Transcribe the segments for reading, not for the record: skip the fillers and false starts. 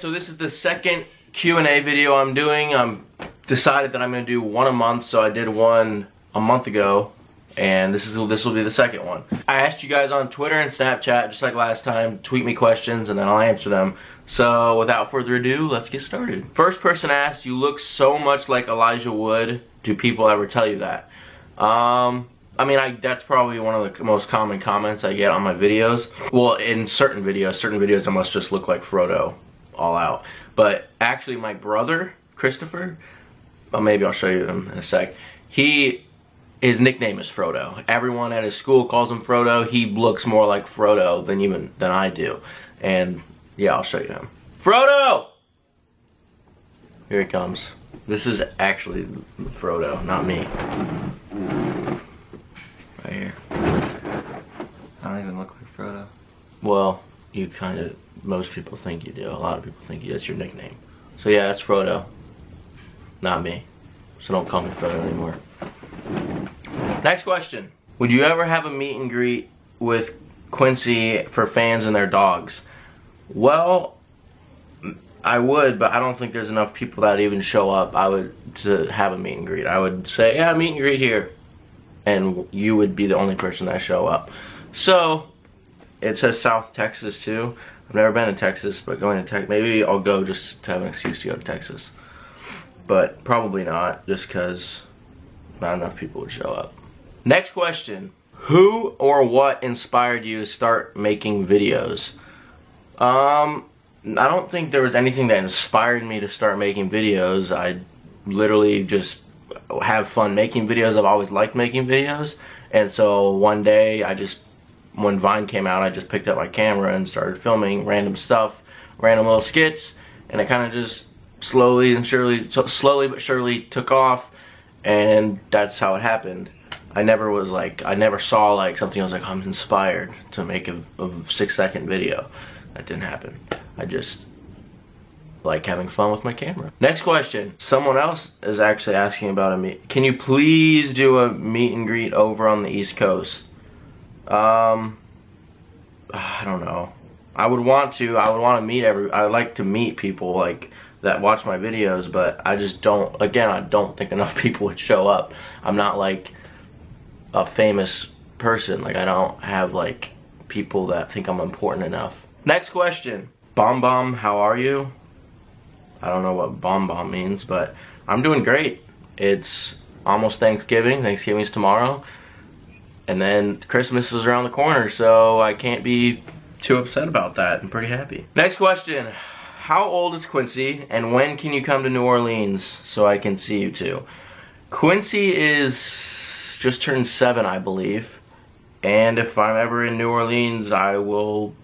so this is the second Q&A video I'm doing. I'm decided that I'm going to do one a month, so I did one a month ago, and this will be the second one. I asked you guys on Twitter and Snapchat, just like last time, tweet me questions and then I'll answer them. So without further ado, let's get started. First person asked, you look so much like Elijah Wood. Do people ever tell you that? I mean, that's probably one of the most common comments I get on my videos. Well, in certain videos I must just look like Frodo, all out. But actually my brother, Christopher, well, maybe I'll show you him in a sec. His nickname is Frodo. Everyone at his school calls him Frodo. He looks more like Frodo than I do. And yeah, I'll show you him. Frodo! Here he comes. This is actually Frodo, not me. Right here. I don't even look like Frodo. Well, you kind of, most people think you do. A lot of people think that's your nickname. So yeah, that's Frodo. Not me. So don't call me Frodo anymore. Next question. Would you ever have a meet and greet with Quincy for fans and their dogs? Well, I would, but I don't think there's enough people that even show up. To have a meet and greet. I would say, yeah, meet and greet here. And you would be the only person that show up. So, it says South Texas too. I've never been to Texas, but going to Texas, maybe I'll go just to have an excuse to go to Texas. But probably not, just because not enough people would show up. Next question. Who or what inspired you to start making videos? I don't think there was anything that inspired me to start making videos. I literally just have fun making videos. I've always liked making videos, and so one day when Vine came out, I just picked up my camera and started filming random stuff, random little skits, and it kind of just slowly but surely took off, and that's how it happened. I never saw like something I was like, I'm inspired to make a 6-second video. That didn't happen. I just like having fun with my camera. Next question. Someone else is actually asking about a meet. Can you please do a meet and greet over on the East Coast? I don't know. I would want to meet I would like to meet people like that watch my videos, but I just don't, again, I don't think enough people would show up. I'm not like a famous person. Like, I don't have like people that think I'm important enough. Next question. Bomb Bomb, how are you? I don't know what bomb bomb means, but I'm doing great. It's almost Thanksgiving. Thanksgiving's tomorrow. And then Christmas is around the corner, so I can't be too upset about that. I'm pretty happy. Next question. How old is Quincy, and when can you come to New Orleans so I can see you too? Quincy is just turned 7, I believe. And if I'm ever in New Orleans, I will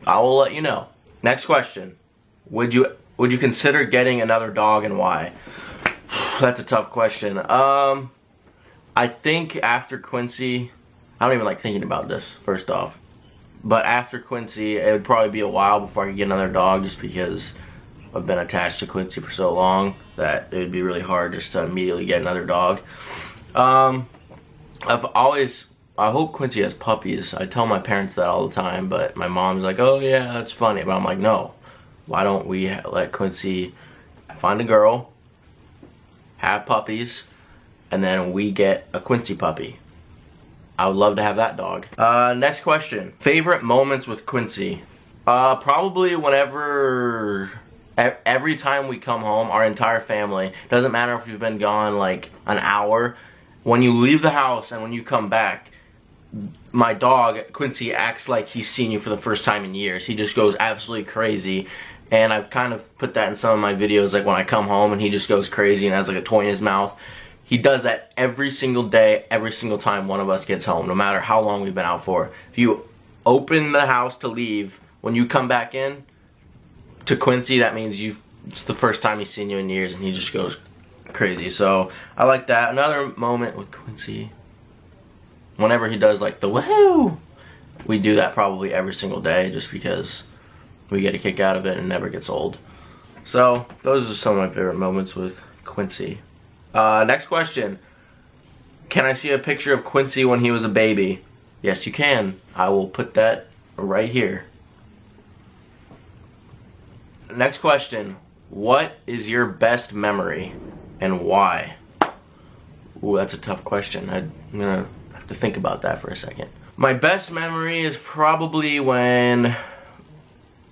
let you know. Next question. Would you consider getting another dog, and why? That's a tough question. I think after Quincy, I don't even like thinking about this, first off. But after Quincy, it would probably be a while before I could get another dog, just because I've been attached to Quincy for so long that it would be really hard just to immediately get another dog. I hope Quincy has puppies. I tell my parents that all the time, but my mom's like, oh yeah, that's funny. But I'm like, no. Why don't we let Quincy find a girl, have puppies, and then we get a Quincy puppy? I would love to have that dog. Next question. Favorite moments with Quincy? Probably whenever, every time we come home, our entire family, doesn't matter if we've been gone like an hour, when you leave the house and when you come back, my dog, Quincy, acts like he's seen you for the first time in years. He just goes absolutely crazy. And I've kind of put that in some of my videos, like when I come home and he just goes crazy and has like a toy in his mouth. He does that every single day, every single time one of us gets home, no matter how long we've been out for. If you open the house to leave, when you come back in to Quincy, that means it's the first time he's seen you in years, and he just goes crazy. So I like that. Another moment with Quincy, whenever he does like the woohoo, we do that probably every single day, just because we get a kick out of it and it never gets old. So those are some of my favorite moments with Quincy. Next question. Can I see a picture of Quincy when he was a baby? Yes, you can. I will put that right here. Next question. What is your best memory and why? Ooh, that's a tough question. I'm gonna have to think about that for a second. My best memory is probably when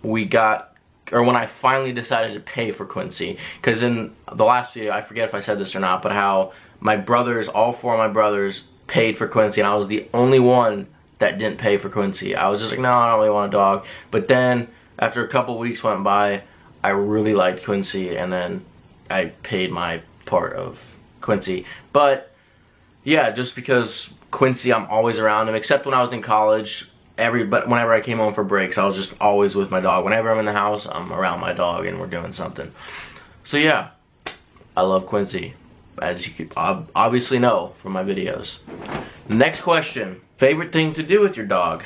when I finally decided to pay for Quincy. Because in the last video, I forget if I said this or not, but how my brothers, all 4 of my brothers, paid for Quincy, and I was the only one that didn't pay for Quincy. I was just like, no, I don't really want a dog. But then, after a couple weeks went by, I really liked Quincy, and then I paid my part of Quincy. But yeah, just because Quincy, I'm always around him, except when I was in college. But whenever I came home for breaks, I was just always with my dog. Whenever I'm in the house, I'm around my dog and we're doing something. So yeah, I love Quincy, as you could obviously know from my videos. Next question. Favorite thing to do with your dog?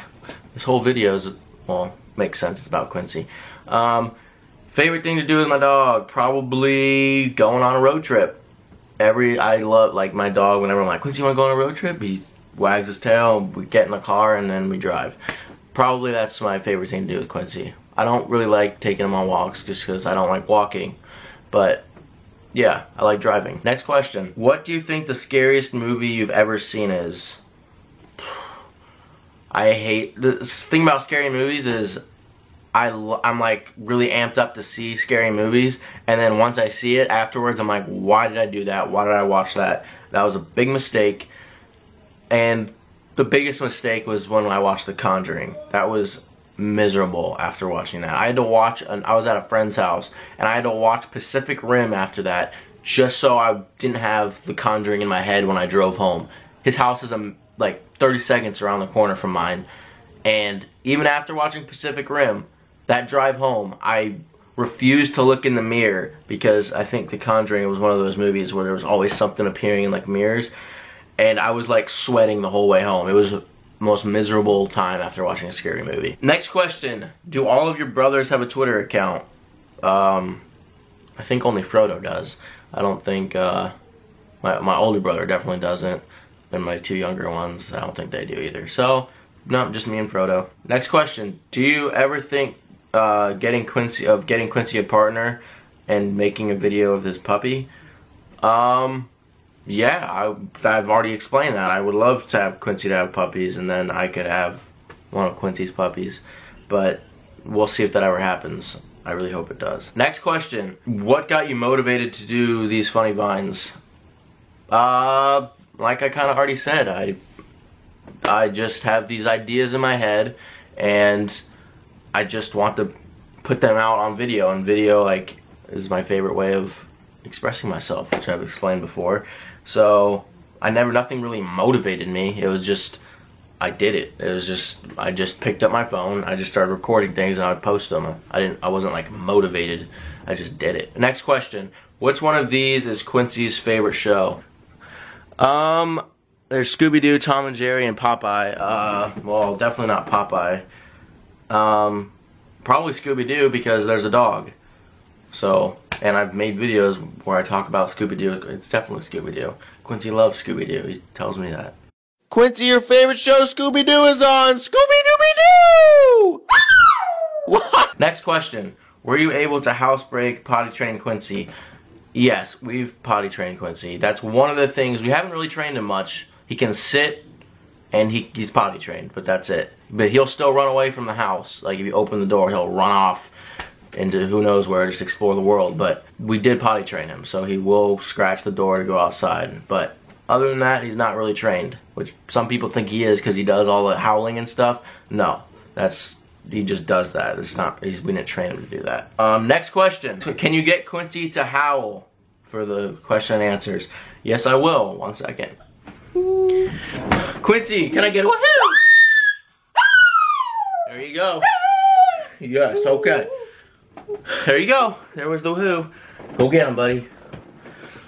This whole video is, well, makes sense, it's about Quincy. Favorite thing to do with my dog? Probably going on a road trip. I love, like, my dog, whenever I'm like, Quincy, you wanna go on a road trip? He wags his tail, we get in the car, and then we drive. Probably that's my favorite thing to do with Quincy. I don't really like taking him on walks just because I don't like walking. But yeah, I like driving. Next question. What do you think the scariest movie you've ever seen is? The thing about scary movies is I'm like really amped up to see scary movies, and then once I see it afterwards, I'm like, why did I do that? Why did I watch that? That was a big mistake. And the biggest mistake was when I watched The Conjuring. That was miserable after watching that. I had to watch, I was at a friend's house, and I had to watch Pacific Rim after that, just so I didn't have The Conjuring in my head when I drove home. His house is like 30 seconds around the corner from mine, and even after watching Pacific Rim, that drive home, I refused to look in the mirror, because I think The Conjuring was one of those movies where there was always something appearing in like mirrors. And I was like sweating the whole way home. It was the most miserable time after watching a scary movie. Next question. Do all of your brothers have a Twitter account? I think only Frodo does. I don't think, my older brother definitely doesn't. And my 2 younger ones, I don't think they do either. So, no, just me and Frodo. Next question. Do you ever think getting Quincy a partner and making a video of his puppy? Yeah, I've already explained that. I would love to have Quincy to have puppies, and then I could have one of Quincy's puppies. But we'll see if that ever happens. I really hope it does. Next question. What got you motivated to do these funny vines? Like I kind of already said, I just have these ideas in my head, and I just want to put them out on video. And video, like, is my favorite way of expressing myself, which I've explained before. So nothing really motivated me. It was just, I did it. It was just, I just picked up my phone, I just started recording things, and I would post them. I wasn't like motivated, I just did it. Next question. Which one of these is Quincy's favorite show? There's Scooby-Doo, Tom and Jerry, and Popeye. Well, definitely not Popeye. Probably Scooby-Doo, because there's a dog. So, and I've made videos where I talk about Scooby-Doo. It's definitely Scooby-Doo. Quincy loves Scooby-Doo. He tells me that. Quincy, your favorite show Scooby-Doo is on Scooby-Dooby-Doo! What? Next question. Were you able to housebreak potty train Quincy? Yes, we've potty trained Quincy. That's one of the things. We haven't really trained him much. He can sit, and he's potty trained, but that's it. But he'll still run away from the house. Like, if you open the door, he'll run off into who knows where, just explore the world. But we did potty train him, so he will scratch the door to go outside. But other than that, he's not really trained, which some people think he is because he does all the howling and stuff. No, he just does that. We didn't train him to do that. Next question. So can you get Quincy to howl for the question and answers? Yes, I will. 1 second. Quincy, can I get a woohoo? There you go. Yes, okay. There you go. There was the woohoo. Go get him, buddy.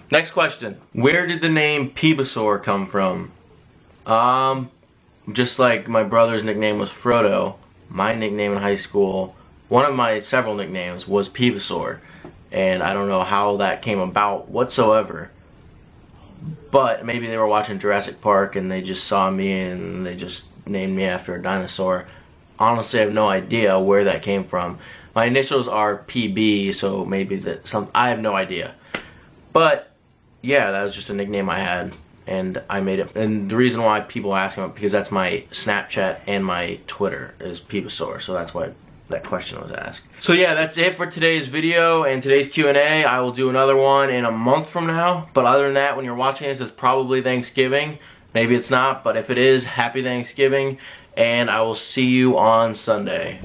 Next question. Where did the name Peebasaur come from? Just like my brother's nickname was Frodo, my nickname in high school, one of my several nicknames was Peebasaur. And I don't know how that came about whatsoever. But maybe they were watching Jurassic Park and they just saw me and they just named me after a dinosaur. honestly have no idea where that came from. My initials are PB, so maybe I have no idea. But yeah, that was just a nickname I had, and I made it. And the reason why people ask me, because that's my Snapchat and my Twitter is Peepasaur, so that's why that question was asked. So yeah, that's it for today's video and today's Q&A. I will do another one in a month from now. But other than that, when you're watching this, it's probably Thanksgiving. Maybe it's not, but if it is, happy Thanksgiving. And I will see you on Sunday.